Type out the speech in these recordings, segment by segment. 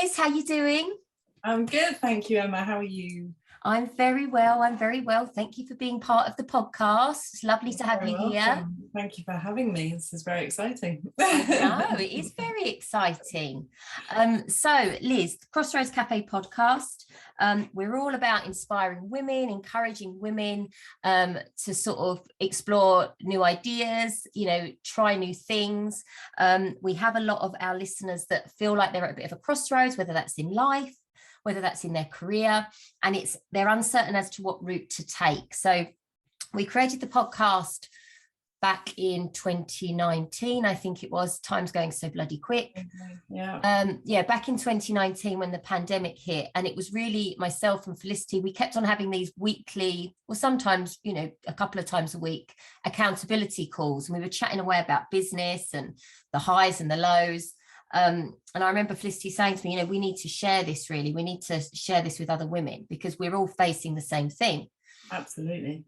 Liz, how you doing? I'm good, thank you, Emma. How are you? I'm very well. I'm very well. Thank you for being part of the podcast. It's lovely to have you here. Thank you for having me. This is very exciting. I know, it is very exciting. So, Liz, the Crossroads Cafe podcast, we're all about inspiring women, encouraging women to sort of explore new ideas, try new things. We have a lot of our listeners that feel like they're at a bit of a crossroads, whether that's in life, whether that's in their career, and they're uncertain as to what route to take. So we created the podcast back in 2019, I think it was. Time's going so bloody quick. Back in 2019 when the pandemic hit, and it was really myself and Felicity, we kept on having these weekly, or sometimes, a couple of times a week, accountability calls, and we were chatting away about business and the highs and the lows. And I remember Felicity saying to me, we need to share this really. We need to share this with other women because we're all facing the same thing. Absolutely.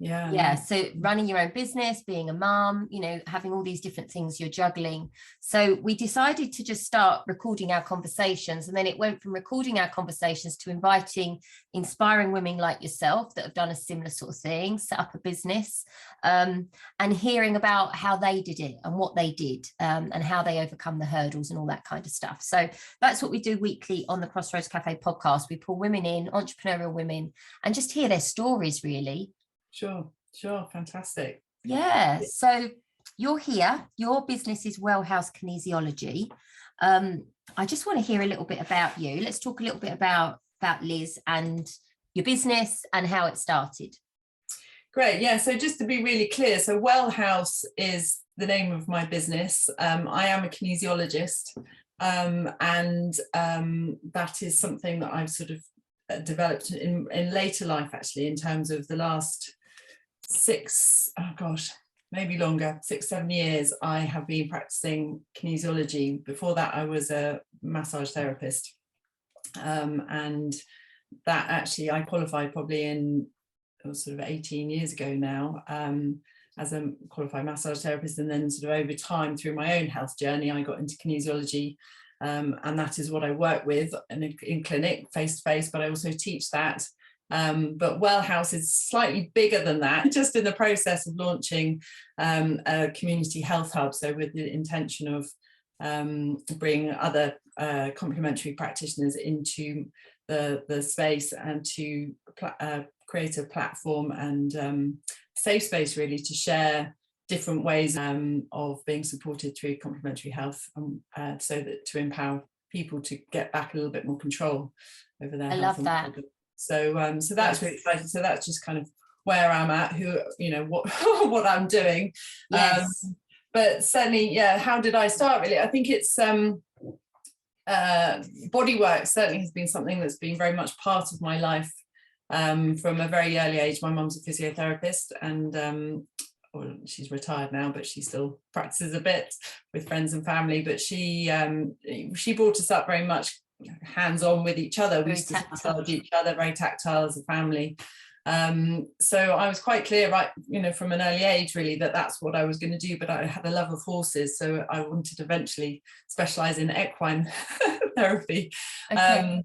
So running your own business, being a mum, having all these different things you're juggling. So we decided to just start recording our conversations, and then it went from recording our conversations to inviting inspiring women like yourself that have done a similar sort of thing, set up a business, and hearing about how they did it and what they did, and how they overcome the hurdles and all that kind of stuff. So that's what we do weekly on the Crossroads Cafe podcast. We pull women in, entrepreneurial women, and just hear their stories really. Sure, fantastic. Yeah, so you're here, your business is WellHouse Kinesiology. I just want to hear a little bit about you. Let's talk a little bit about Liz and your business and how it started. Great, yeah, so just to be really clear, so WellHouse is the name of my business. I am a kinesiologist, and that is something that I've sort of developed in later life, actually, in terms of the last 6-7 years. I have been practicing kinesiology. Before that I was a massage therapist, and that actually I qualified probably in sort of 18 years ago now, as a qualified massage therapist, and then sort of over time through my own health journey I got into kinesiology. And that is what I work with in clinic face to face, but I also teach that. But WellHouse is slightly bigger than that, just in the process of launching a community health hub. So with the intention of bringing other complementary practitioners into the space and to create a platform and safe space really to share different ways of being supported through complementary health, so that to empower people to get back a little bit more control over their health. I love that. So that's really exciting. So that's just kind of where I'm at, what I'm doing. Yes. But certainly, yeah, how did I start really? I think it's body work certainly has been something that's been very much part of my life from a very early age. My mum's a physiotherapist, and she's retired now, but she still practices a bit with friends and family. But she brought us up very much hands-on with each other. We used to massage each other, very tactile as a family. So I was quite clear, right, from an early age really, that that's what I was going to do. But I had a love of horses, so I wanted to eventually specialize in equine therapy. Okay.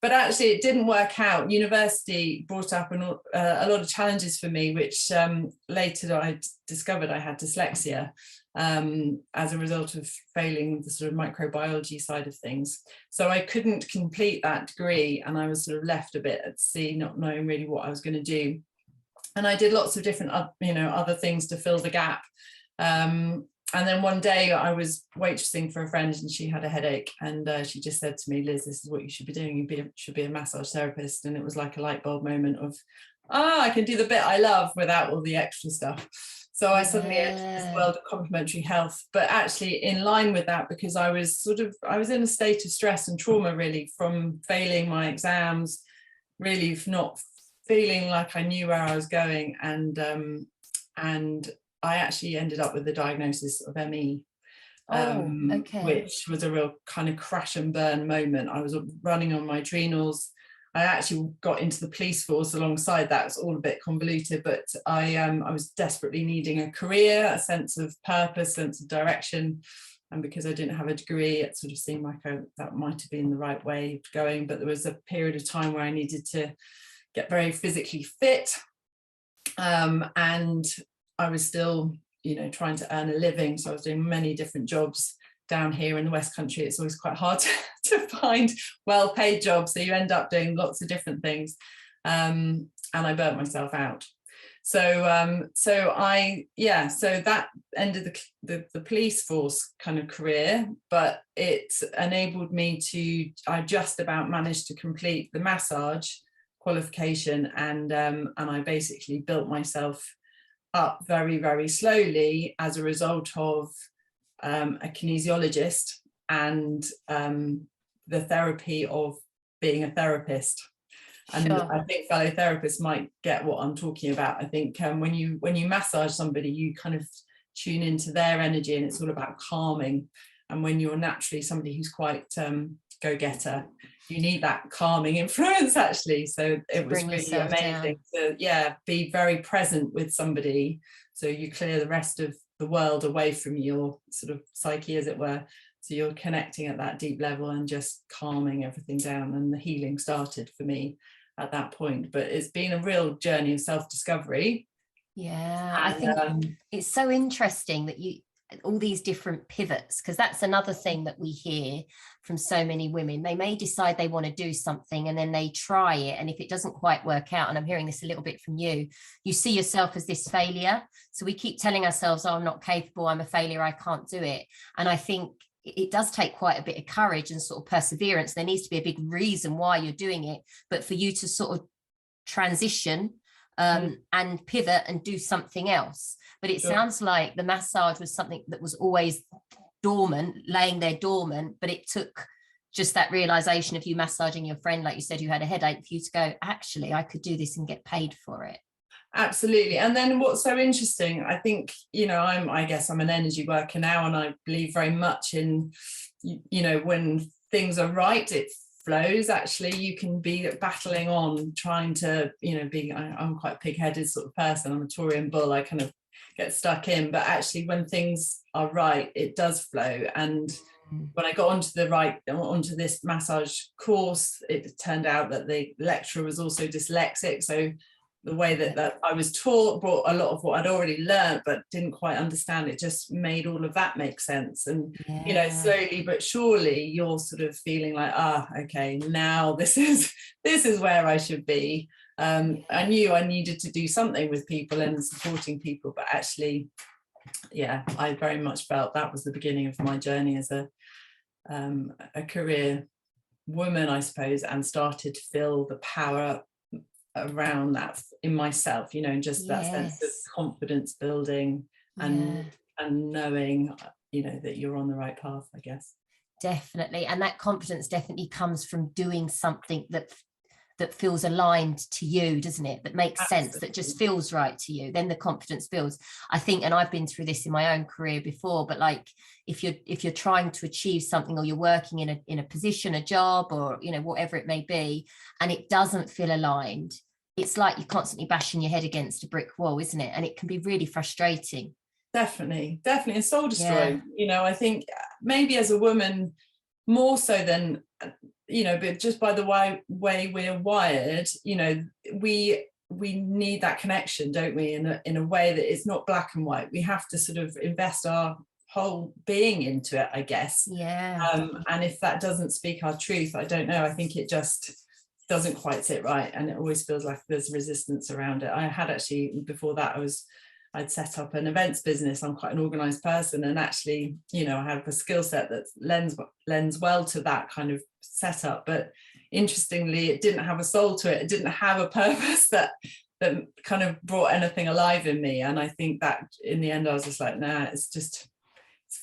But actually it didn't work out. University brought up a lot of challenges for me, which later I discovered I had dyslexia as a result of failing the sort of microbiology side of things. So I couldn't complete that degree, and I was sort of left a bit at sea, not knowing really what I was going to do. And I did lots of different other things to fill the gap. And then one day I was waitressing for a friend, and she had a headache, and she just said to me, "Liz, this is what you should be doing. You should be a massage therapist." And it was like a light bulb moment of, I can do the bit I love without all the extra stuff. So I suddenly entered this world of complementary health, but actually in line with that, because I was in a state of stress and trauma really from failing my exams, really not feeling like I knew where I was going, and I actually ended up with the diagnosis of M.E.T.E, which was a real kind of crash and burn moment. I was running on my adrenals. I actually got into the police force alongside that. It was all a bit convoluted, but I was desperately needing a career, a sense of purpose, sense of direction. And because I didn't have a degree, it sort of seemed like that might have been the right way of going. But there was a period of time where I needed to get very physically fit. And I was still, trying to earn a living. So I was doing many different jobs down here in the West Country. It's always quite hard to find well-paid jobs. So you end up doing lots of different things. And I burnt myself out. So that ended the police force kind of career, but it enabled me I just about managed to complete the massage qualification, and I basically built myself up very, very slowly as a result of a kinesiologist and the therapy of being a therapist. And Sure. I think fellow therapists might get what I'm talking about. I think when you massage somebody, you kind of tune into their energy, and it's all about calming. And when you're naturally somebody who's quite go-getter, you need that calming influence, actually. So it was really amazing to be very present with somebody, so you clear the rest of the world away from your sort of psyche, as it were. So you're connecting at that deep level and just calming everything down, and the healing started for me at that point. But it's been a real journey of self-discovery. I think it's so interesting that all these different pivots, because that's another thing that we hear from so many women. They may decide they want to do something, and then they try it, and if it doesn't quite work out, and I'm hearing this a little bit from you see yourself as this failure. So we keep telling ourselves, oh, I'm not capable, I'm a failure, I can't do it. And I think it does take quite a bit of courage and sort of perseverance. There needs to be a big reason why you're doing it, but for you to sort of transition and pivot and do something else. But it sounds like the massage was something that was always dormant, laying there dormant, but it took just that realization of you massaging your friend, like you said, who had a headache, for you to go, actually, I could do this and get paid for it. Absolutely. And then what's so interesting, I think, I guess I'm an energy worker now, and I believe very much in, when things are right, it flows. Actually, you can be battling on, trying to, I'm quite a pig-headed sort of person. I'm a Taurian bull. I kind of get stuck in, but actually when things are right, it does flow. And when I got onto this massage course, it turned out that the lecturer was also dyslexic. So the way that I was taught brought a lot of what I'd already learned but didn't quite understand. It just made all of that make sense. And slowly but surely you're sort of feeling like, okay, now this is where I should be. I knew I needed to do something with people and supporting people, but actually, I very much felt that was the beginning of my journey as a career woman, I suppose, and started to feel the power around that in myself, and just that sense of confidence building and knowing, that you're on the right path, I guess. Definitely. And that confidence definitely comes from doing something that feels aligned to you, doesn't it? That makes sense, that just feels right to you. Then the confidence builds, I think. And I've been through this in my own career before, but like if you're trying to achieve something, or you're working in a position, a job, or whatever it may be, and it doesn't feel aligned, it's like you're constantly bashing your head against a brick wall, isn't it? And it can be really frustrating. Definitely, and soul destroying. I think maybe as a woman more so than but just by the way we're wired, we need that connection, don't we, in a way that it's not black and white. We have to sort of invest our whole being into it, I guess. And if that doesn't speak our truth, I don't know, I think it just doesn't quite sit right, and it always feels like there's resistance around it. I had actually, before that, I'd set up an events business. I'm quite an organized person, and actually, I have a skill set that lends well to that kind of setup. But interestingly, it didn't have a soul to it. It didn't have a purpose that kind of brought anything alive in me. And I think that in the end, I was just like, nah, it's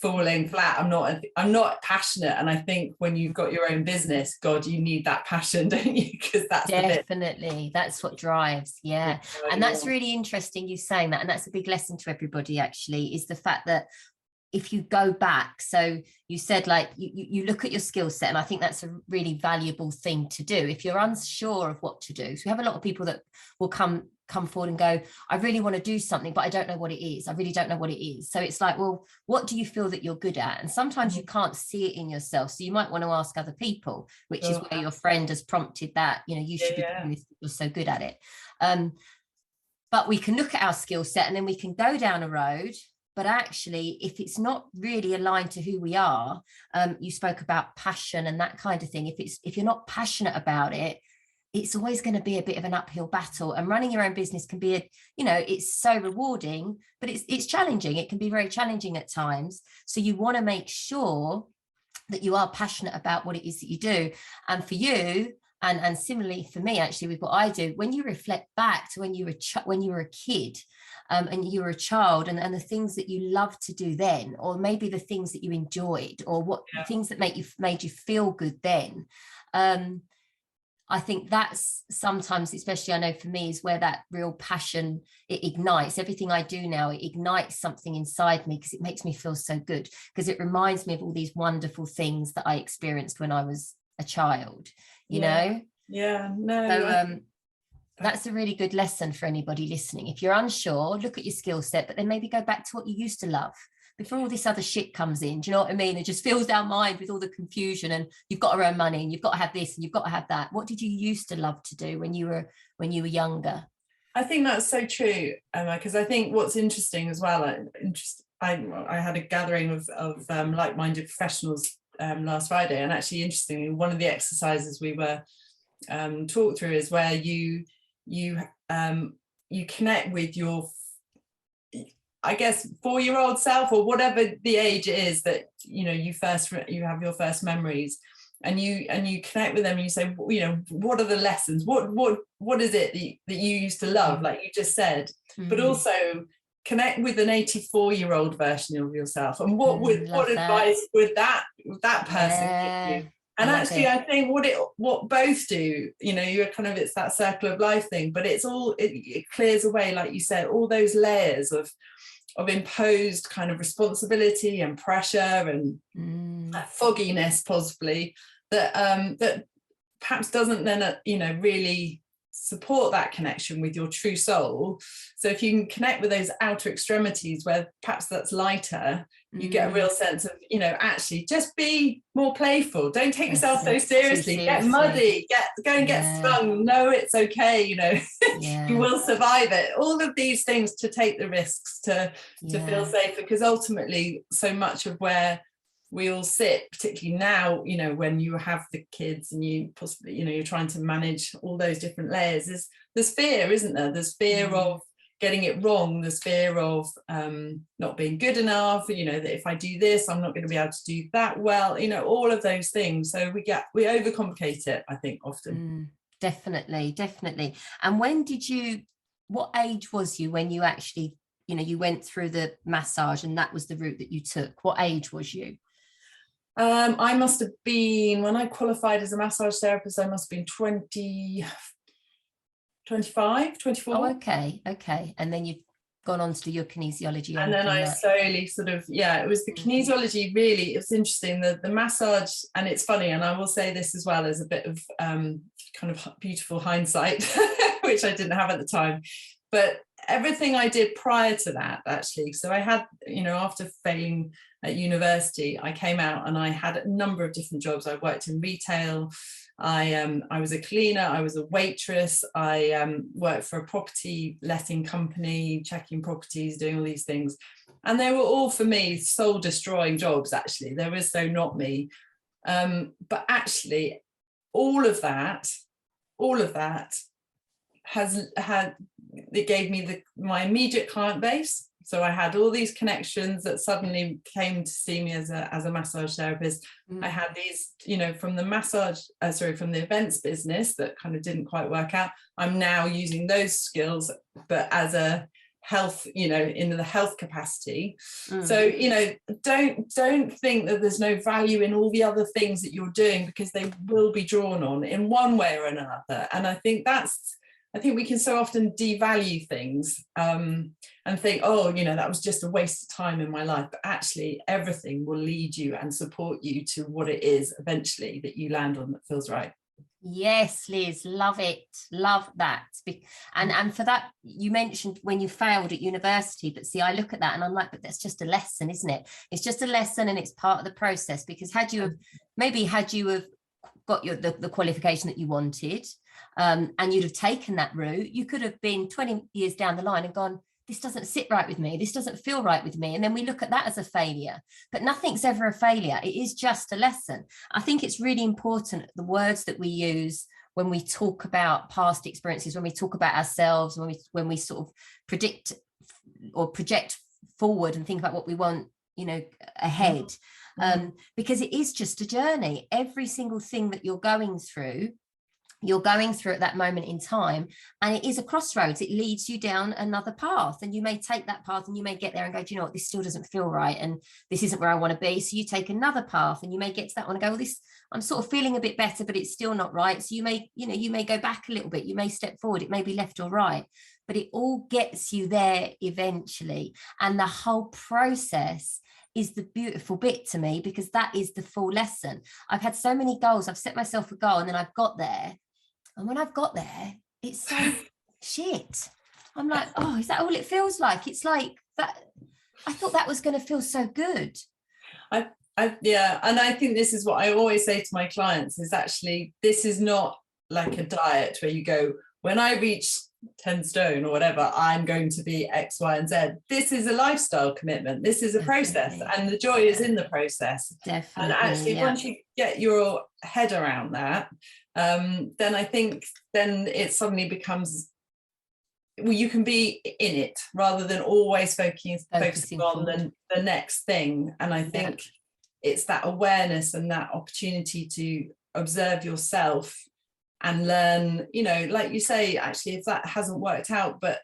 falling flat. I'm not passionate. And I think when you've got your own business, God, you need that passion, don't you? Because that's definitely, that's what drives. And that's really interesting, you saying that. And that's a big lesson to everybody, actually, is the fact that if you go back, so you said, like, you look at your skill set, and I think that's a really valuable thing to do if you're unsure of what to do. So we have a lot of people that will come come forward and go, I really want to do something, but I don't know what it is. I really don't know what it is. So it's like, well, what do you feel that you're good at? And sometimes you can't see it in yourself. So you might want to ask other people, which is where your friend has prompted that, you know, you should be doing this, you're so good at it. But we can look at our skill set and then we can go down a road. But actually, if it's not really aligned to who we are, you spoke about passion and that kind of thing. If you're not passionate about it, it's always going to be a bit of an uphill battle. And running your own business can be, it's so rewarding, but it's challenging. It can be very challenging at times. So you want to make sure that you are passionate about what it is that you do. And for you, and similarly for me, actually, with what I do, when you reflect back to when you were a kid, and you were a child, and the things that you loved to do then, or maybe the things that you enjoyed, or what things that made you feel good then. I think that's sometimes, especially I know for me, is where that real passion, it ignites. Everything I do now, it ignites something inside me because it makes me feel so good, because it reminds me of all these wonderful things that I experienced when I was a child, you know? Yeah, no. So that's a really good lesson for anybody listening. If you're unsure, look at your skill set, but then maybe go back to what you used to love before all this other shit comes in. Do you know what I mean? It just fills our mind with all the confusion, and you've got to earn money and you've got to have this and you've got to have that. What did you used to love to do when you were younger? I think that's so true, Emma, because I think what's interesting as well, I had a gathering of like-minded professionals last Friday, and actually interestingly, one of the exercises we were talked through is where you connect with your, I guess, 4-year-old self, or whatever the age is that you have your first memories, and you connect with them and you say, what are the lessons, what is it that you used to love, like you just said, but also connect with an 84-year-old version of yourself, and what advice would that person give you? And actually, I think what both do, you're kind of, it's that circle of life thing, but it clears away, like you said, all those layers of imposed kind of responsibility and pressure and that fogginess possibly that perhaps doesn't then, really support that connection with your true soul. So if you can connect with those outer extremities where perhaps that's lighter, you get a real sense of, actually just be more playful. Don't take yourself so seriously. Get muddy, go and get stung. No, it's okay. You will survive it. All of these things to take the risks to feel safer, because ultimately so much of where we all sit, particularly now, when you have the kids and you possibly, you're trying to manage all those different layers, there's fear, isn't there? There's fear of getting it wrong. There's fear of not being good enough, that if I do this, I'm not going to be able to do that well, all of those things. So we overcomplicate it, I think, often. Definitely. And what age was you when you actually, you went through the massage and that was the route that you took? What age was you? I must have been, when I qualified as a massage therapist, I must have been 25, 24. Oh, okay. And then you've gone on to do your kinesiology. And then I slowly sort of, it was the kinesiology, really. It was interesting, the massage, and it's funny, and I will say this as well as a bit of kind of beautiful hindsight, which I didn't have at the time. But everything I did prior to that, actually, so I had, after failing at university, I came out and I had a number of different jobs. I worked in retail, I was a cleaner, I was a waitress, I worked for a property letting company, checking properties, doing all these things, and they were all, for me, soul destroying jobs. Actually, they were so not me, but actually all of that it gave me my immediate client base. So I had all these connections that suddenly came to see me as a massage therapist. I had these, from the events business that kind of didn't quite work out. I'm now using those skills, but as a health, in the health capacity. So, don't think that there's no value in all the other things that you're doing, because they will be drawn on in one way or another. And I think we can so often devalue things and think, that was just a waste of time in my life. But actually, everything will lead you and support you to what it is eventually that you land on that feels right. Yes, Liz, love it. Love that. And for that, you mentioned when you failed at university, but see, I look at that and I'm like, but that's just a lesson, isn't it? It's just a lesson and it's part of the process, because had you have got the qualification that you wanted, and you'd have taken that route, you could have been 20 years down the line and gone, this doesn't sit right with me, this doesn't feel right with me, and then we look at that as a failure. But nothing's ever a failure, it is just a lesson. I think it's really important, the words that we use when we talk about past experiences, when we talk about ourselves, when we sort of predict or project forward and think about what we want, ahead. Because it is just a journey. Every single thing that you're going through at that moment in time, and it is a crossroads. It leads you down another path, and you may take that path and you may get there and go, do you know what, this still doesn't feel right, and this isn't where I want to be. So you take another path and you may get to that one and go, well, this, I'm sort of feeling a bit better, but it's still not right. So you may go back a little bit, you may step forward, it may be left or right, but it all gets you there eventually. And the whole process is the beautiful bit to me, because that is the full lesson. I've had so many goals, I've set myself a goal and then I've got there, and when I've got there, it's so shit. I'm like, oh, is that all it feels like? It's like that. I thought that was going to feel so good. Yeah, and I think this is what I always say to my clients, is actually, this is not like a diet where you go, when I reach 10 stone or whatever, I'm going to be X, Y, and Z. This is a lifestyle commitment. This is a process, and the joy is in the process. Definitely. And actually, once you get your head around that, then I think then it suddenly becomes, well, you can be in it rather than always focusing on the next thing. And I think it's that awareness and that opportunity to observe yourself and learn, like you say, actually, if that hasn't worked out, but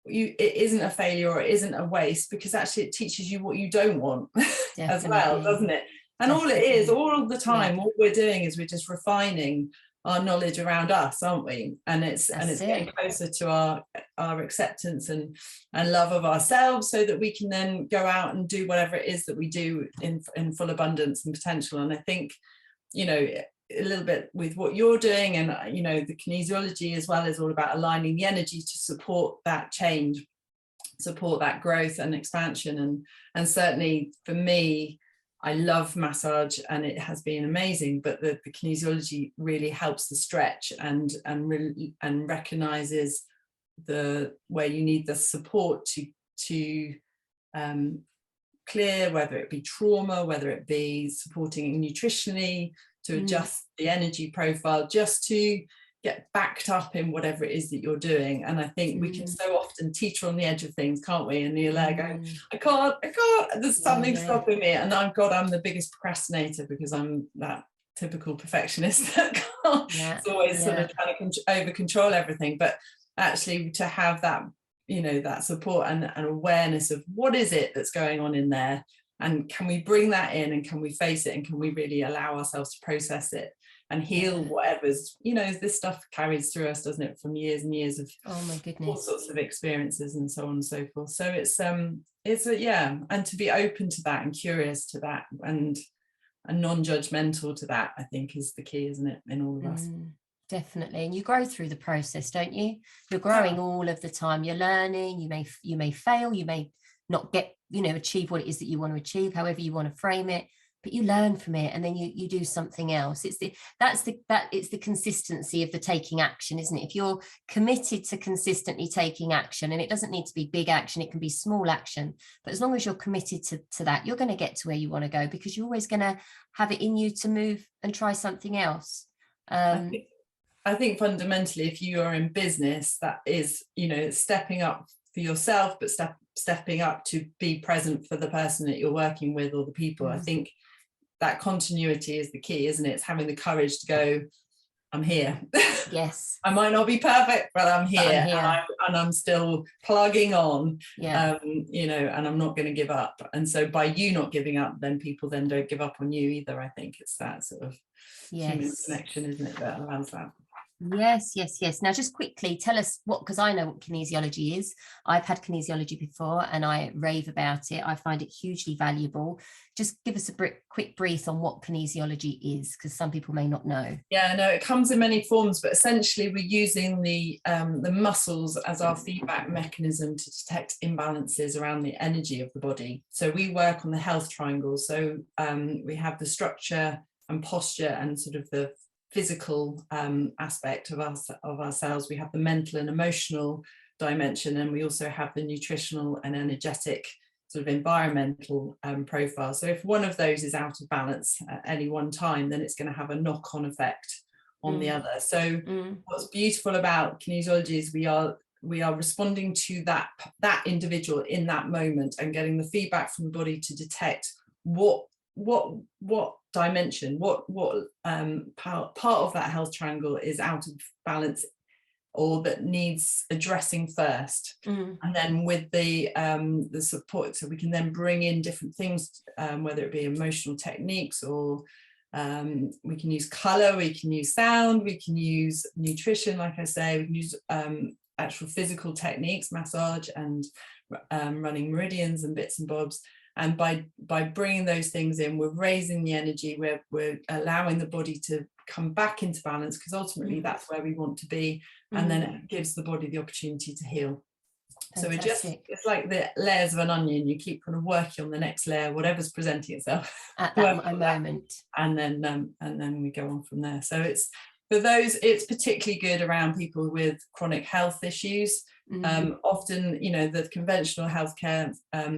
it isn't a failure or it isn't a waste, because actually it teaches you what you don't want as well, doesn't it? And all it is, all of the time, what we're doing is we're just refining our knowledge around us, aren't we? And it's getting closer to our acceptance and love of ourselves, so that we can then go out and do whatever it is that we do in full abundance and potential. And I think, a little bit with what you're doing, and the kinesiology as well, is all about aligning the energy to support that change, support that growth and expansion. And certainly for me, I love massage and it has been amazing, but the kinesiology really helps the stretch and recognizes where you need the support to clear, whether it be trauma, whether it be supporting nutritionally, to adjust the energy profile, just to get backed up in whatever it is that you're doing. And I think we can so often teeter on the edge of things, can't we? And you're there going, I can't, there's something stopping me. And I'm the biggest procrastinator, because I'm that typical perfectionist that it's always sort of trying to over control everything. But actually to have that, that support and awareness of what is it that's going on in there, and can we bring that in, and can we face it, and can we really allow ourselves to process it and heal whatever's, this stuff carries through us, doesn't it, from years and years of all sorts of experiences and so on and so forth. So it's and to be open to that and curious to that and non-judgmental to that, I think is the key, isn't it, in all of us. Definitely. And you grow through the process, don't you? You're growing all of the time. You're learning. You may fail, you may not get, achieve what it is that you want to achieve, however you want to frame it, but you learn from it, and then you do something else. It's the consistency of the taking action, isn't it? If you're committed to consistently taking action, and it doesn't need to be big action, it can be small action, but as long as you're committed to that, you're going to get to where you want to go, because you're always going to have it in you to move and try something else. I think fundamentally, if you are in business, that is, stepping up for yourself, but stepping up to be present for the person that you're working with or the people. I think that continuity is the key, isn't it? It's having the courage to go, I'm here. Yes. I might not be perfect, but I'm here. And I'm still plugging on, and I'm not going to give up. And so by you not giving up, then people then don't give up on you either. I think it's that sort of human connection, isn't it, that allows that. Yes, yes, yes. Now, just quickly tell us what, because I know what kinesiology is. I've had kinesiology before and I rave about it. I find it hugely valuable. Just give us a quick brief on what kinesiology is, because some people may not know. Yeah, no, it comes in many forms, but essentially we're using the muscles as our feedback mechanism to detect imbalances around the energy of the body. So we work on the health triangle. So we have the structure and posture and sort of the physical aspect of ourselves. We have the mental and emotional dimension, and we also have the nutritional and energetic sort of environmental profile. So if one of those is out of balance at any one time, then it's going to have a knock-on effect on the other. So what's beautiful about kinesiology is we are responding to that individual in that moment and getting the feedback from the body to detect what dimension, what part of that health triangle is out of balance or that needs addressing first. And then with the support, so we can then bring in different things, whether it be emotional techniques, or we can use color, we can use sound, we can use nutrition, like I say, we can use actual physical techniques, massage and running meridians and bits and bobs. And by bringing those things in, we're raising the energy, we're allowing the body to come back into balance, because ultimately that's where we want to be. And then it gives the body the opportunity to heal. Fantastic. So it's like the layers of an onion. You keep kind of working on the next layer, whatever's presenting itself at that moment. And then we go on from there. So it's, for those, it's particularly good around people with chronic health issues. Often, you know, the conventional healthcare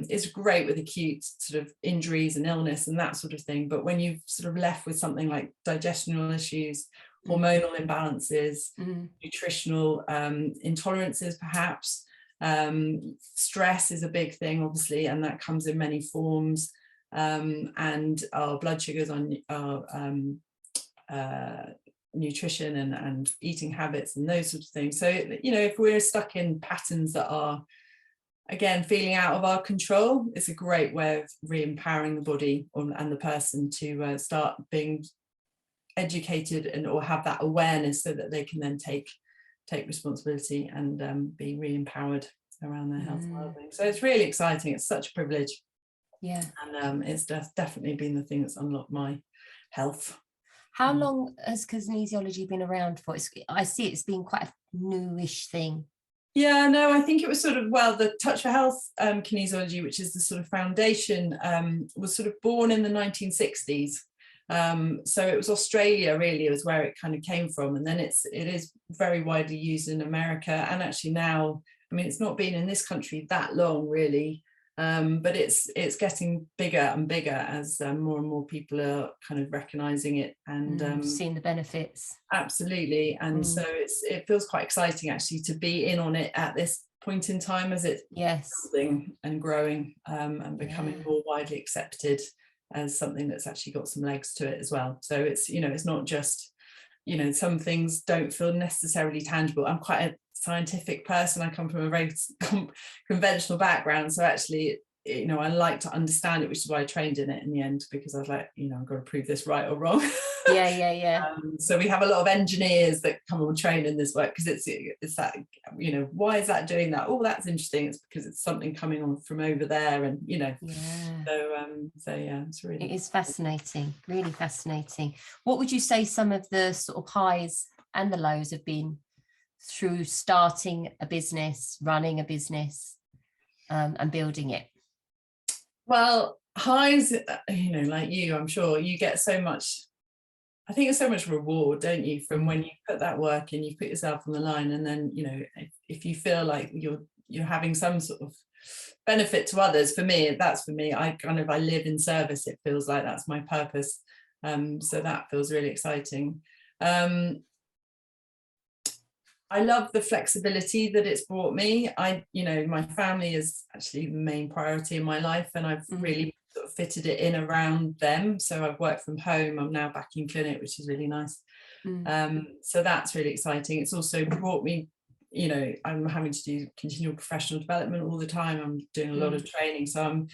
is great with acute sort of injuries and illness and that sort of thing. But when you've sort of left with something like digestional issues, hormonal imbalances, nutritional intolerances, perhaps, stress is a big thing, obviously, and that comes in many forms. And our blood sugars, on our nutrition and eating habits and those sorts of things. So, you know, if we're stuck in patterns that are, again, feeling out of our control, it's a great way of re-empowering the body and the person to start being educated and or have that awareness, so that they can then take responsibility and be re-empowered around their health and wellbeing. So it's really exciting. It's such a privilege. Yeah. And it's definitely been the thing that's unlocked my health. How long has kinesiology been around for? I see it's been quite a newish thing. Yeah, no, I think it was sort of, well, the Touch for Health kinesiology, which is the sort of foundation, was sort of born in the 1960s. So it was Australia really was where it kind of came from, and then it is very widely used in America, and actually now, I mean, it's not been in this country that long really, but it's getting bigger and bigger as more and more people are kind of recognizing it and seeing the benefits. Absolutely. And so it feels quite exciting actually to be in on it at this point in time, as it's building and growing and becoming more widely accepted as something that's actually got some legs to it as well. So it's, you know, it's not just, you know, some things don't feel necessarily tangible. I'm quite a scientific person. I come from a very conventional background, so actually, you know, I like to understand it, which is why I trained in it in the end, because I was like, you know, I've got to prove this right or wrong. Yeah. So we have a lot of engineers that come and train in this work, because it's that, you know, why is that doing that? Oh, that's interesting. It's because it's something coming on from over there, and you know. So yeah, it's really, it is fascinating, really fascinating. What would you say some of the sort of highs and the lows have been through starting a business, running a business, and building it? Well, highs, you know, like you, I'm sure you get so much, I think it's so much reward, don't you, from when you put that work in, you put yourself on the line, and then, you know, if you feel like you're having some sort of benefit to others. For me, I live in service. It feels like that's my purpose. So that feels really exciting. I love the flexibility that it's brought me. You know, my family is actually the main priority in my life, and I've really sort of fitted it in around them. So I've worked from home. I'm now back in clinic, which is really nice. So that's really exciting. It's also brought me you know, I'm having to do continual professional development all the time. I'm doing a lot of training, so I'm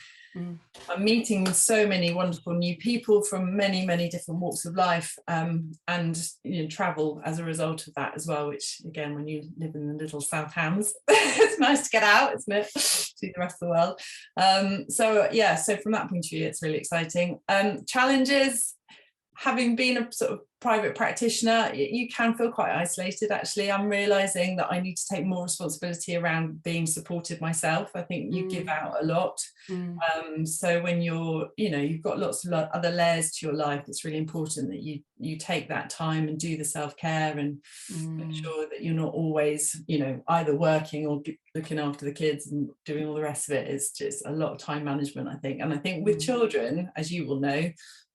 meeting so many wonderful new people from many, many different walks of life, and you know, travel as a result of that as well, which again, when you live in the little South Hams, it's nice to get out, isn't it, to the rest of the world. So yeah, so from that point of view, it's really exciting. Challenges, having been a sort of private practitioner, you can feel quite isolated. Actually, I'm realizing that I need to take more responsibility around being supported myself. I think you give out a lot. So when you're, you know, you've got lots of other layers to your life, it's really important that you take that time and do the self-care and make sure that you're not always, you know, either working or looking after the kids and doing all the rest of it. It's just a lot of time management, I think. And I think with children, as you will know,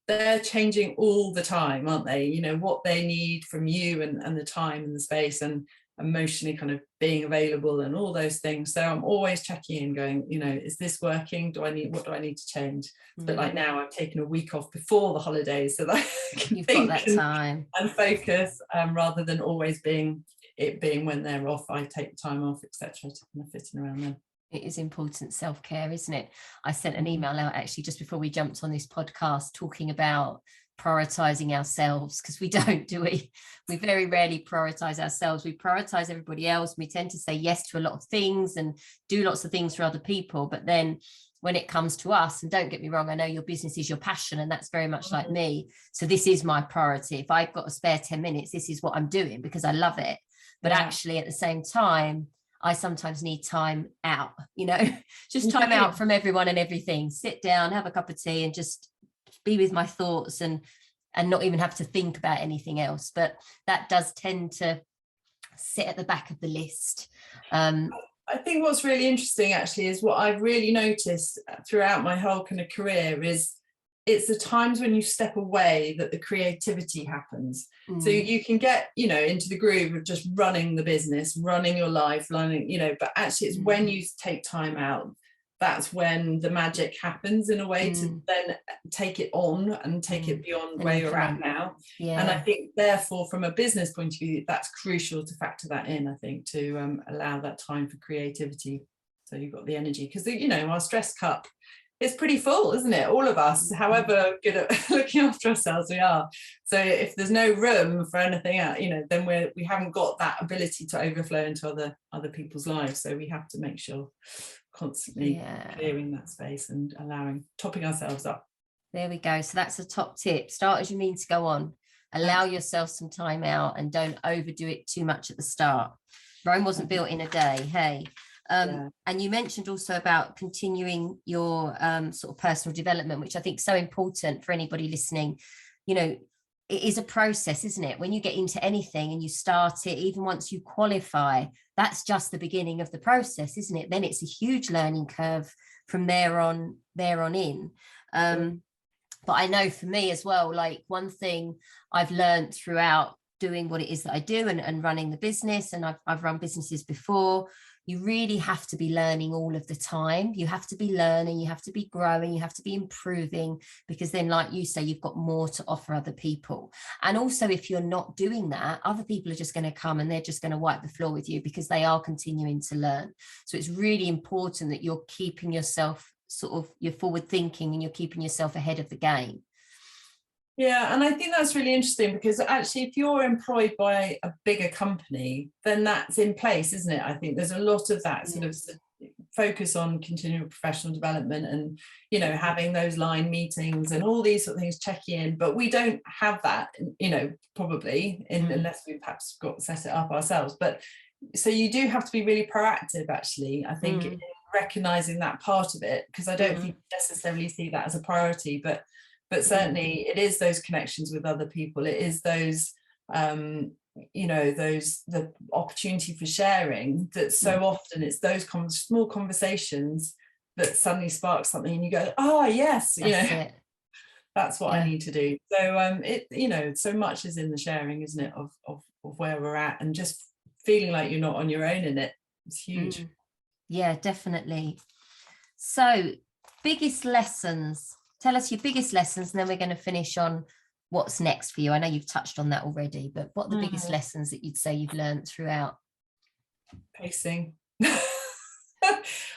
they're changing all the time, aren't they? You know, what they need from you and the time and the space and emotionally kind of being available and all those things. So I'm always checking in, going, you know, is this working? What do I need to change? But like now I've taken a week off before the holidays so that I can You've think got that time and focus, rather than always being when they're off, I take the time off, etc., to kind of fit in around them. It is important self-care, isn't it? I sent an email out actually just before we jumped on this podcast talking about prioritizing ourselves, because we don't, do we? We very rarely prioritize ourselves. We prioritize everybody else. We tend to say yes to a lot of things and do lots of things for other people, but then when it comes to us, and don't get me wrong, I know your business is your passion, and that's very much like me, so this is my priority. If I've got a spare 10 minutes, this is what I'm doing because I love it. But actually at the same time, I sometimes need time out, you know, just time out from everyone and everything, sit down, have a cup of tea and just be with my thoughts and not even have to think about anything else. But that does tend to sit at the back of the list. I think what's really interesting actually is what I've really noticed throughout my whole kind of career is it's the times when you step away that the creativity happens. So you can get, you know, into the groove of just running the business, running your life, running, you know, but actually it's when you take time out, that's when the magic happens in a way to then take it on and take it beyond where you're at now. And I think therefore from a business point of view, that's crucial to factor that in, I think, to allow that time for creativity. So you've got the energy, because, you know, our stress cup, it's pretty full, isn't it? All of us, however good at looking after ourselves we are. So if there's no room for anything else, you know, then we haven't got that ability to overflow into other people's lives. So we have to make sure constantly clearing that space and topping ourselves up. There we go. So that's a top tip. Start as you mean to go on. Allow yourself some time out and don't overdo it too much at the start. Rome wasn't built in a day. Hey. And you mentioned also about continuing your sort of personal development, which I think is so important for anybody listening. You know, it is a process, isn't it? When you get into anything and you start it, even once you qualify, that's just the beginning of the process, isn't it? Then it's a huge learning curve from there on in. But I know for me as well, like one thing I've learned throughout doing what it is that I do and running the business, and I've run businesses before, you really have to be learning all of the time. You have to be learning, you have to be growing, you have to be improving, because then, like you say, you've got more to offer other people. And also, if you're not doing that, other people are just going to come and they're just going to wipe the floor with you because they are continuing to learn. So it's really important that you're keeping yourself you're forward thinking and you're keeping yourself ahead of the game. Yeah, and I think that's really interesting, because actually if you're employed by a bigger company, then that's in place, isn't it? I think there's a lot of that sort of focus on continual professional development and, you know, having those line meetings and all these sort of things, check in, but we don't have that, you know, probably unless we perhaps set it up ourselves. But so you do have to be really proactive, actually, I think, in recognizing that part of it, because I don't think you necessarily see that as a priority, but certainly it is those connections with other people. It is those, you know, the opportunity for sharing that so often it's those small conversations that suddenly spark something and you go, oh yes, you know, that's what I need to do. So it, you know, so much is in the sharing, isn't it, of where we're at, and just feeling like you're not on your own in it. It's huge. Yeah, definitely. So biggest lessons. Tell us your biggest lessons, and then we're going to finish on what's next for you. I know you've touched on that already, but what are the biggest lessons that you'd say you've learned throughout? Pacing.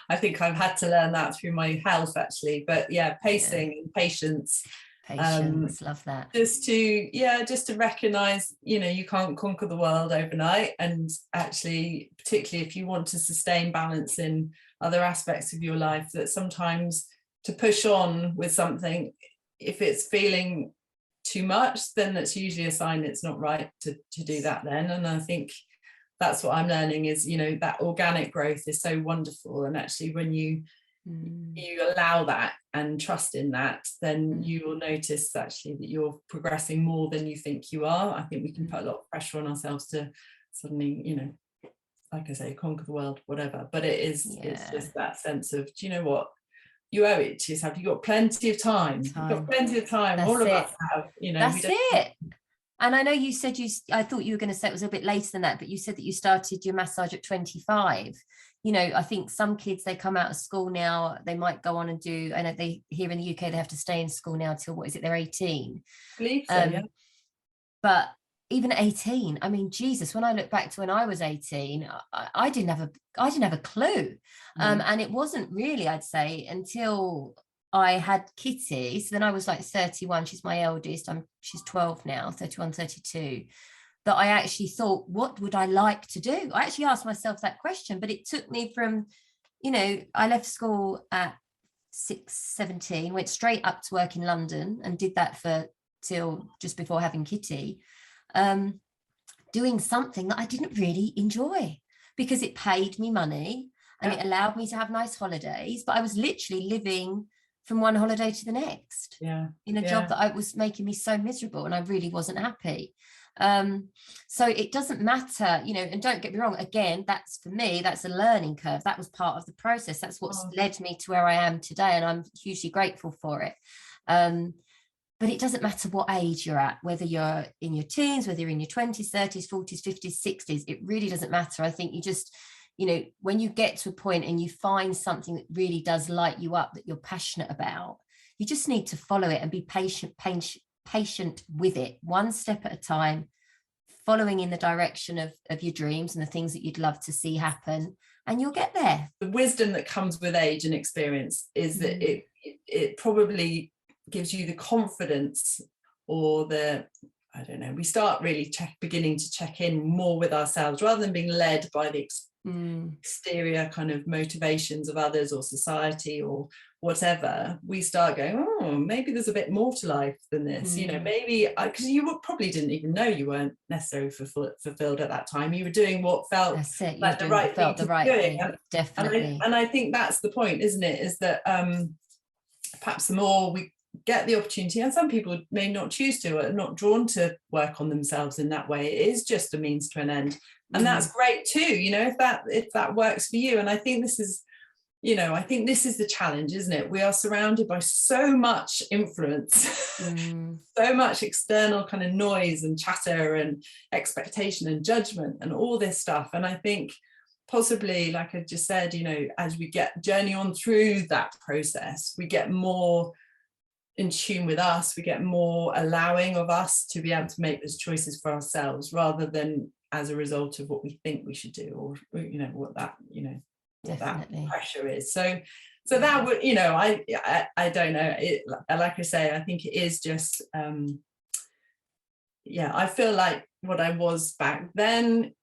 I think I've had to learn that through my health, actually. But yeah, pacing and patience. Love that. Just to recognize, you can't conquer the world overnight, and actually, particularly if you want to sustain balance in other aspects of your life, that sometimes to push on with something, if it's feeling too much, then that's usually a sign it's not right to do that then. And I think that's what I'm learning is, that organic growth is so wonderful. And actually, when you allow that and trust in that, then you will notice actually that you're progressing more than you think you are. I think we can put a lot of pressure on ourselves to suddenly, like I say, conquer the world, whatever. But it's just that sense of, do you know what? You owe it to yourself. You've got plenty of time. You've got plenty of time. That's all of it. us have, That's it. And I know you said I thought you were going to say it was a bit later than that, but you said that you started your massage at 25. I think some kids, they come out of school now, they might go on and do, I know here in the UK, they have to stay in school now till, they're 18. I believe so, yeah. But even at 18, I mean, Jesus, when I look back to when I was 18, I didn't have a clue. And it wasn't really, I'd say, until I had Kitty. So then I was like 31, she's my eldest, she's 12 now, 31, 32, that I actually thought, what would I like to do? I actually asked myself that question, but it took me from, I left school at 17, went straight up to work in London and did that till just before having Kitty, doing something that I didn't really enjoy because it paid me money and it allowed me to have nice holidays, but I was literally living from one holiday to the next in a job that was making me so miserable, and I really wasn't happy. So it doesn't matter, and don't get me wrong, again, that's for me, that's a learning curve. That was part of the process. That's what's led me to where I am today, and I'm hugely grateful for it. But it doesn't matter what age you're at, whether you're in your teens, whether you're in your 20s, 30s, 40s, 50s, 60s, it really doesn't matter. I think you just, when you get to a point and you find something that really does light you up, that you're passionate about, you just need to follow it and be patient with it, one step at a time, following in the direction of your dreams and the things that you'd love to see happen, and you'll get there. The wisdom that comes with age and experience is that it probably gives you the confidence, or we start really beginning to check in more with ourselves rather than being led by the exterior kind of motivations of others or society or whatever. We start going, maybe there's a bit more to life than this, maybe, because you probably didn't even know you weren't necessarily fulfilled at that time. You were doing what felt like the right thing to be doing. Definitely. And I think that's the point, isn't it, is that perhaps the more we get the opportunity, and some people may not choose to, or not drawn to work on themselves in that way, it is just a means to an end, and that's great too, if that works for you. And I think this is the challenge, isn't it? We are surrounded by so much influence, so much external kind of noise and chatter and expectation and judgment and all this stuff. And I think possibly, like I just said, as we journey on through that process, we get more in tune with us, we get more allowing of us to be able to make those choices for ourselves, rather than as a result of what we think we should do, or what that that pressure is. So that would, I don't know, like I say, I think it is just I feel like what I was back then,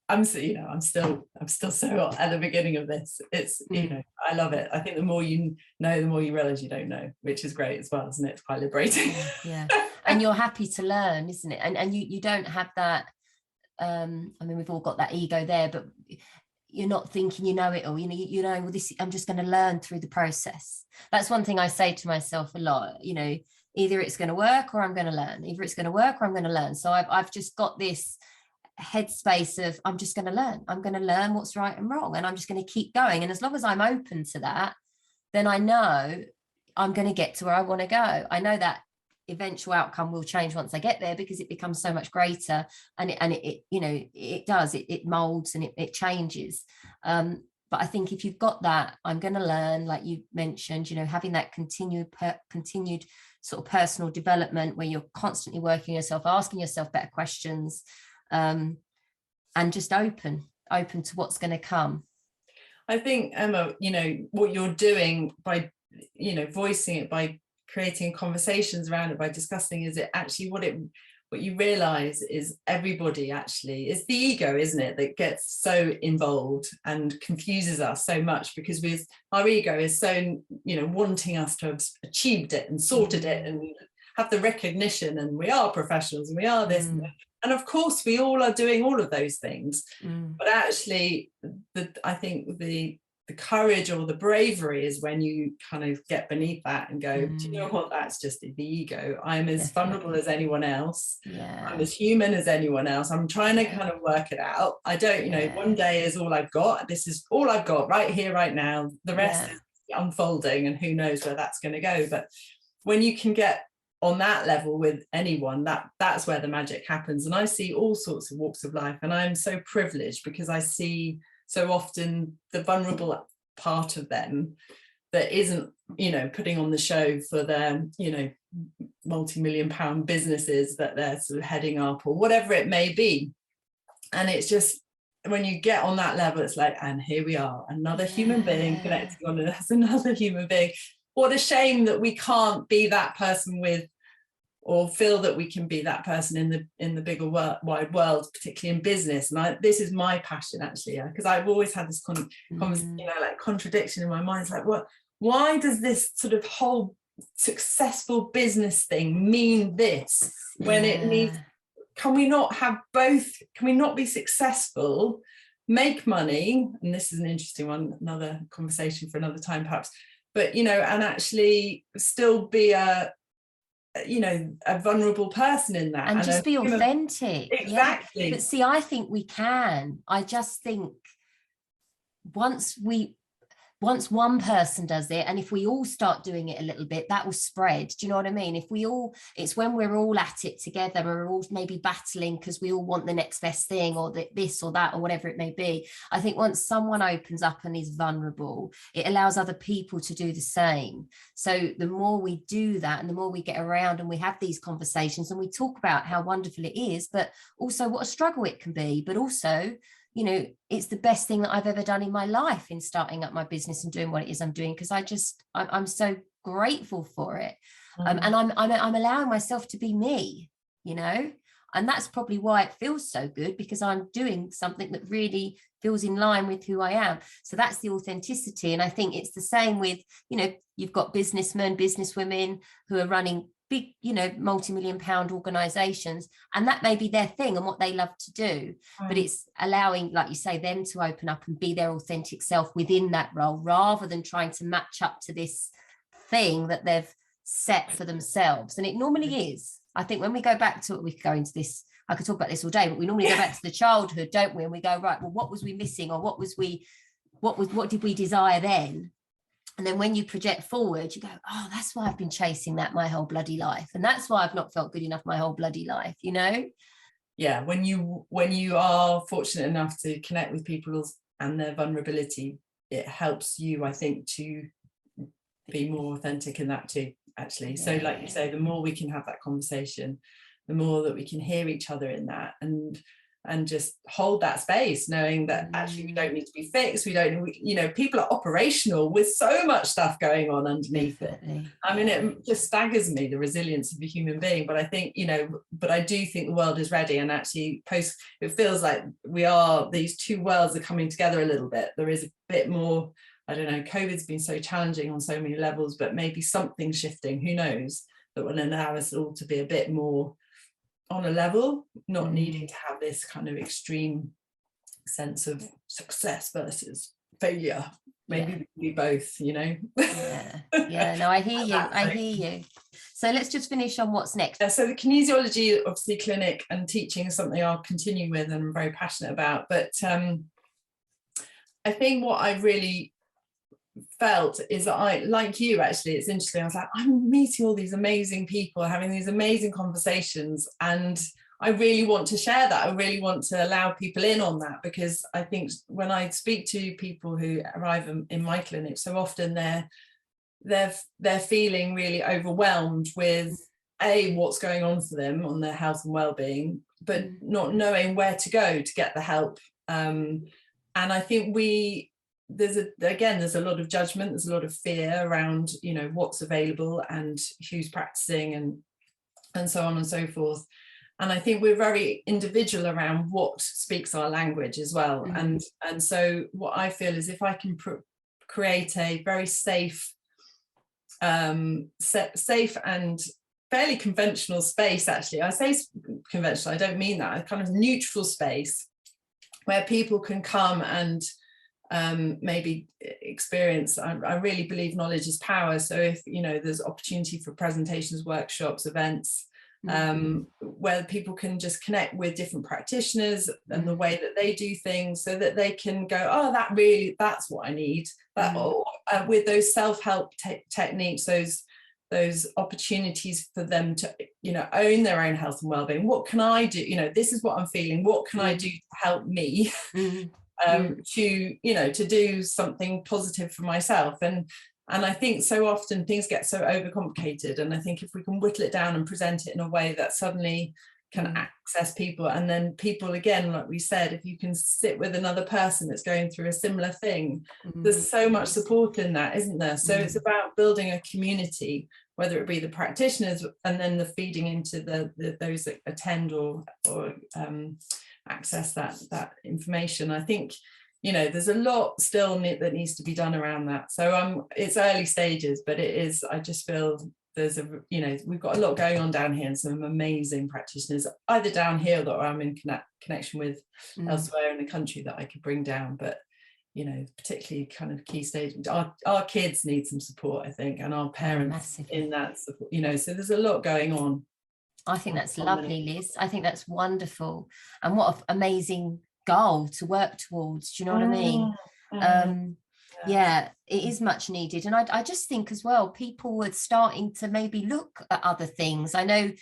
I'm still so at the beginning of this. It's I love it. I think the more you know, the more you realize you don't know, which is great as well, isn't it? It's quite liberating. Yeah. And you're happy to learn, isn't it? And you don't have that I mean, we've all got that ego there, but you're not thinking you know it all. Well, this, I'm just going to learn through the process. That's one thing I say to myself a lot, either it's going to work or I'm going to learn. Either it's going to work or I'm going to learn. So I've just got this headspace of, I'm just going to learn. I'm going to learn what's right and wrong, and I'm just going to keep going. And as long as I'm open to that, then I know I'm going to get to where I want to go. I know that eventual outcome will change once I get there, because it becomes so much greater, and it molds and it changes. But I think if you've got that, I'm going to learn, like you mentioned, having that continued sort of personal development where you're constantly working yourself, asking yourself better questions, and just open to what's going to come. I think, Emma, what you're doing by, voicing it, by creating conversations around it, by discussing, is it actually what you realize is everybody actually, it's the ego, isn't it, that gets so involved and confuses us so much, because our ego is so, wanting us to have achieved it and sorted it and have the recognition, and we are professionals and we are this. And of course we all are doing all of those things, but actually I think the courage or the bravery is when you kind of get beneath that and go, do you know what, that's just the ego. I'm as vulnerable as anyone else. I'm as human as anyone else. I'm trying to kind of work it out. I don't, one day is all I've got. This is all I've got right here, right now. The rest is unfolding, and who knows where that's going to go. But when you can get on that level with anyone, that's where the magic happens. And I see all sorts of walks of life, and I'm so privileged because I see so often the vulnerable part of them that isn't, putting on the show for their, multi-million-pound businesses that they're sort of heading up or whatever it may be. And it's just, when you get on that level, it's like, and here we are, another human being connecting on it as another human being. What a shame that we can't be that person with, or feel that we can be that person in the bigger wide world, particularly in business. And this is my passion, actually, because I've always had this contradiction in my mind. It's like, why does this sort of whole successful business thing mean this, when it needs? Can we not have both? Can we not be successful, make money? And this is an interesting one, another conversation for another time perhaps, but and actually still be a vulnerable person in that, and just be authentic. Exactly. But see, I think we can. I just think once one person does it, and if we all start doing it a little bit, that will spread. Do you know what I mean? It's when we're all at it together, we're all maybe battling because we all want the next best thing, or this or that, or whatever it may be. I think once someone opens up and is vulnerable, it allows other people to do the same. So the more we do that, and the more we get around and we have these conversations and we talk about how wonderful it is, but also what a struggle it can be, but also, it's the best thing that I've ever done in my life, in starting up my business and doing what it is I'm doing, because I'm so grateful for it. And I'm allowing myself to be me, and that's probably why it feels so good, because I'm doing something that really feels in line with who I am. So that's the authenticity. And I think it's the same with, you've got businessmen, businesswomen who are running big, multi-million-pound organizations, and that may be their thing and what they love to do, but it's allowing, like you say, them to open up and be their authentic self within that role, rather than trying to match up to this thing that they've set for themselves. And it normally is. I think when we go back to it, we could go into this, I could talk about this all day, but we normally go back to the childhood, don't we? And we go, right, well, what was we missing, or what did we desire then? And then when you project forward, you go, oh, that's why I've been chasing that my whole bloody life. And that's why I've not felt good enough my whole bloody life, Yeah, when you are fortunate enough to connect with people and their vulnerability, it helps you, I think, to be more authentic in that too, actually. So like you say, the more we can have that conversation, the more that we can hear each other in that, and just hold that space, knowing that actually we don't need to be fixed. People are operational with so much stuff going on underneath it. I mean, it just staggers me, the resilience of a human being. But I think, but I do think the world is ready, and actually it feels like these two worlds are coming together a little bit. There is a bit more, I don't know, COVID's been so challenging on so many levels, but maybe something shifting, who knows, that will allow us all to be a bit more on a level, not needing to have this kind of extreme sense of success versus failure. Maybe we both, no, I hear you. So let's just finish on what's next. So the kinesiology, obviously, clinic and teaching is something I'll continue with and I'm very passionate about, but I think what I really felt is that I, like you, actually, it's interesting, I was like, I'm meeting all these amazing people, having these amazing conversations, and I really want to share that. I really want to allow people in on that, because I think when I speak to people who arrive in my clinic, so often they're feeling really overwhelmed with what's going on for them on their health and well-being, but not knowing where to go to get the help. And I think there's a lot of judgment, there's a lot of fear around, you know, what's available and who's practicing and so on and so forth. And I think we're very individual around what speaks our language as well. And so what I feel is if I can create a very safe and fairly conventional space, actually, I say conventional, I don't mean that, a kind of neutral space where people can come and maybe experience. I really believe knowledge is power. So if, you know, there's opportunity for presentations, workshops, events, where people can just connect with different practitioners and the way that they do things, so that they can go, oh, that's what I need. With those self-help techniques, those opportunities for them to, you know, own their own health and well-being. What can I do? You know, this is what I'm feeling. What can I do to help me to, you know, to do something positive for myself? And I think so often things get so overcomplicated. And I think if we can whittle it down and present it in a way that suddenly can access people, and then people, again, like we said, if you can sit with another person that's going through a similar thing, there's so much support in that, isn't there? So it's about building a community, whether it be the practitioners and then the feeding into those that attend or access that information. I think, you know, there's a lot still that needs to be done around that. So it's early stages, but it is, I just feel there's we've got a lot going on down here, and some amazing practitioners either down here that I'm in connection with elsewhere in the country that I could bring down. But, you know, particularly kind of key stage, our kids need some support, I think, and our parents in that support, you know, so there's a lot going on. I think that's lovely, Liz. I think that's wonderful. And what an amazing goal to work towards. Do you know what I mean? Yeah, it is much needed. And I just think as well, people are starting to maybe look at other things. I know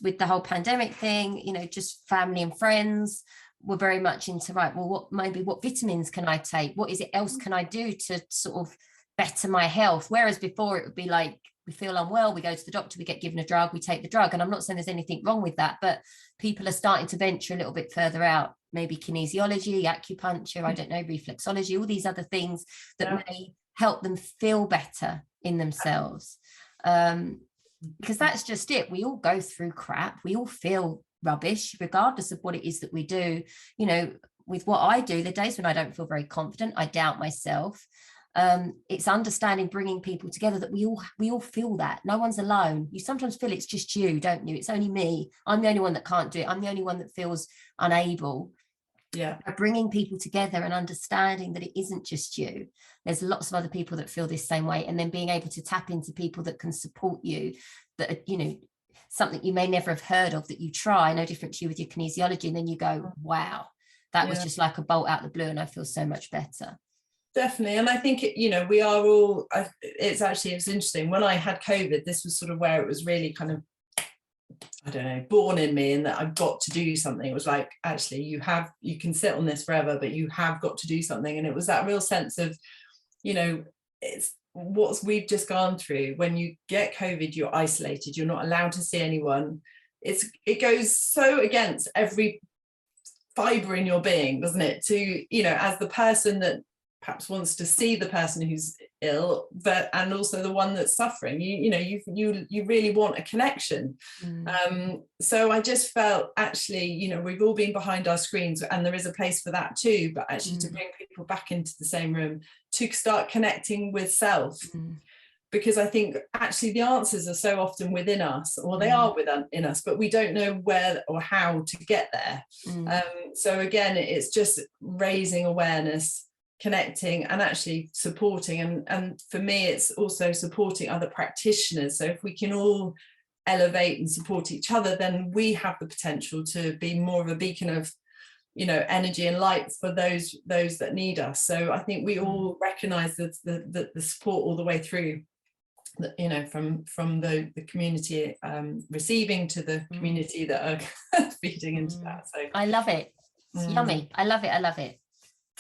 with the whole pandemic thing, you know, just family and friends were very much into, right, well, what vitamins can I take? What is it else can I do to sort of better my health? Whereas before it would be like, we feel unwell, we go to the doctor, we get given a drug, we take the drug. And I'm not saying there's anything wrong with that, but people are starting to venture a little bit further out, maybe kinesiology, acupuncture, I don't know, reflexology, all these other things that may help them feel better in themselves. Because that's just it. We all go through crap. We all feel rubbish, regardless of what it is that we do. You know, with what I do, the days when I don't feel very confident, I doubt myself. It's understanding, bringing people together, that we all feel that. No one's alone. You sometimes feel it's just you, don't you? It's only me. I'm the only one that can't do it. I'm the only one that feels unable. Yeah. By bringing people together and understanding that it isn't just you. There's lots of other people that feel this same way, and then being able to tap into people that can support you, that are, you know, something you may never have heard of, that you try, no different to you with your kinesiology, and then you go, wow, that was just like a bolt out the blue, and I feel so much better. Definitely. And I think, you know, we are all, it's interesting. When I had COVID, this was sort of where it was really kind of, I don't know, born in me, and that I've got to do something. It was like, actually, you can sit on this forever, but you have got to do something. And it was that real sense of, you know, it's what we've just gone through. When you get COVID, you're isolated, you're not allowed to see anyone. It goes so against every fiber in your being, doesn't it? To, you know, as the person that perhaps wants to see the person who's ill, and also the one that's suffering, you really want a connection. So I just felt, actually, you know, we've all been behind our screens, and there is a place for that too, but actually to bring people back into the same room to start connecting with self, because I think actually the answers are so often within us, or they are within us, but we don't know where or how to get there. So again, it's just raising awareness, connecting, and actually supporting, and for me it's also supporting other practitioners. So if we can all elevate and support each other, then we have the potential to be more of a beacon of, you know, energy and light for those that need us. So I think we all recognize the support all the way through, you know, from the community receiving to the community that are feeding into that. So I love it. It's yummy. I love it.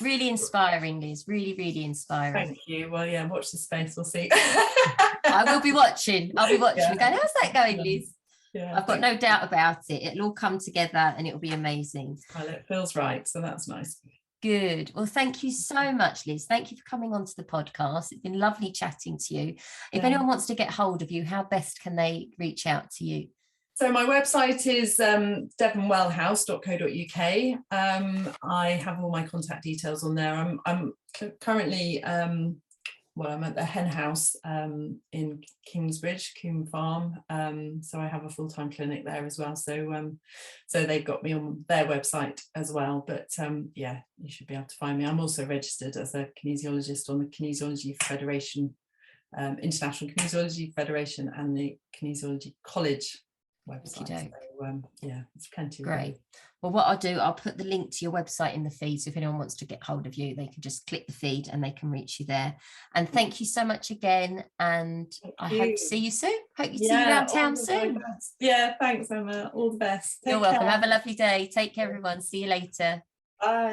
Really inspiring, Liz. Really, really inspiring. Thank you. Well, yeah, watch the space. We'll see. I will be watching. I'll be watching. Yeah. Going, how's that going, Liz? Yeah, I've got no doubt about it. It'll all come together and it'll be amazing. well, it feels right, so that's nice. Good. Well, thank you so much, Liz. Thank you for coming onto the podcast. It's been lovely chatting to you. If anyone wants to get hold of you, how best can they reach out to you? So my website is wellhouse.co.uk. I have all my contact details on there. I'm currently I'm at the hen house in Kingsbridge, Coombe Farm. So I have a full-time clinic there as well. So they've got me on their website as well. But yeah, you should be able to find me. I'm also registered as a kinesiologist on the Kinesiology Federation, International Kinesiology Federation, and the Kinesiology College website. So yeah, it's plenty. Great. Well, what I'll do, I'll put the link to your website in the feed, so if anyone wants to get hold of you, they can just click the feed and they can reach you there. And thank you so much again, and I hope to see you soon. Hope you see you around town soon. Yeah, thanks, Emma. All the best. You're welcome. Have a lovely day. Take care, everyone. See you later. Bye.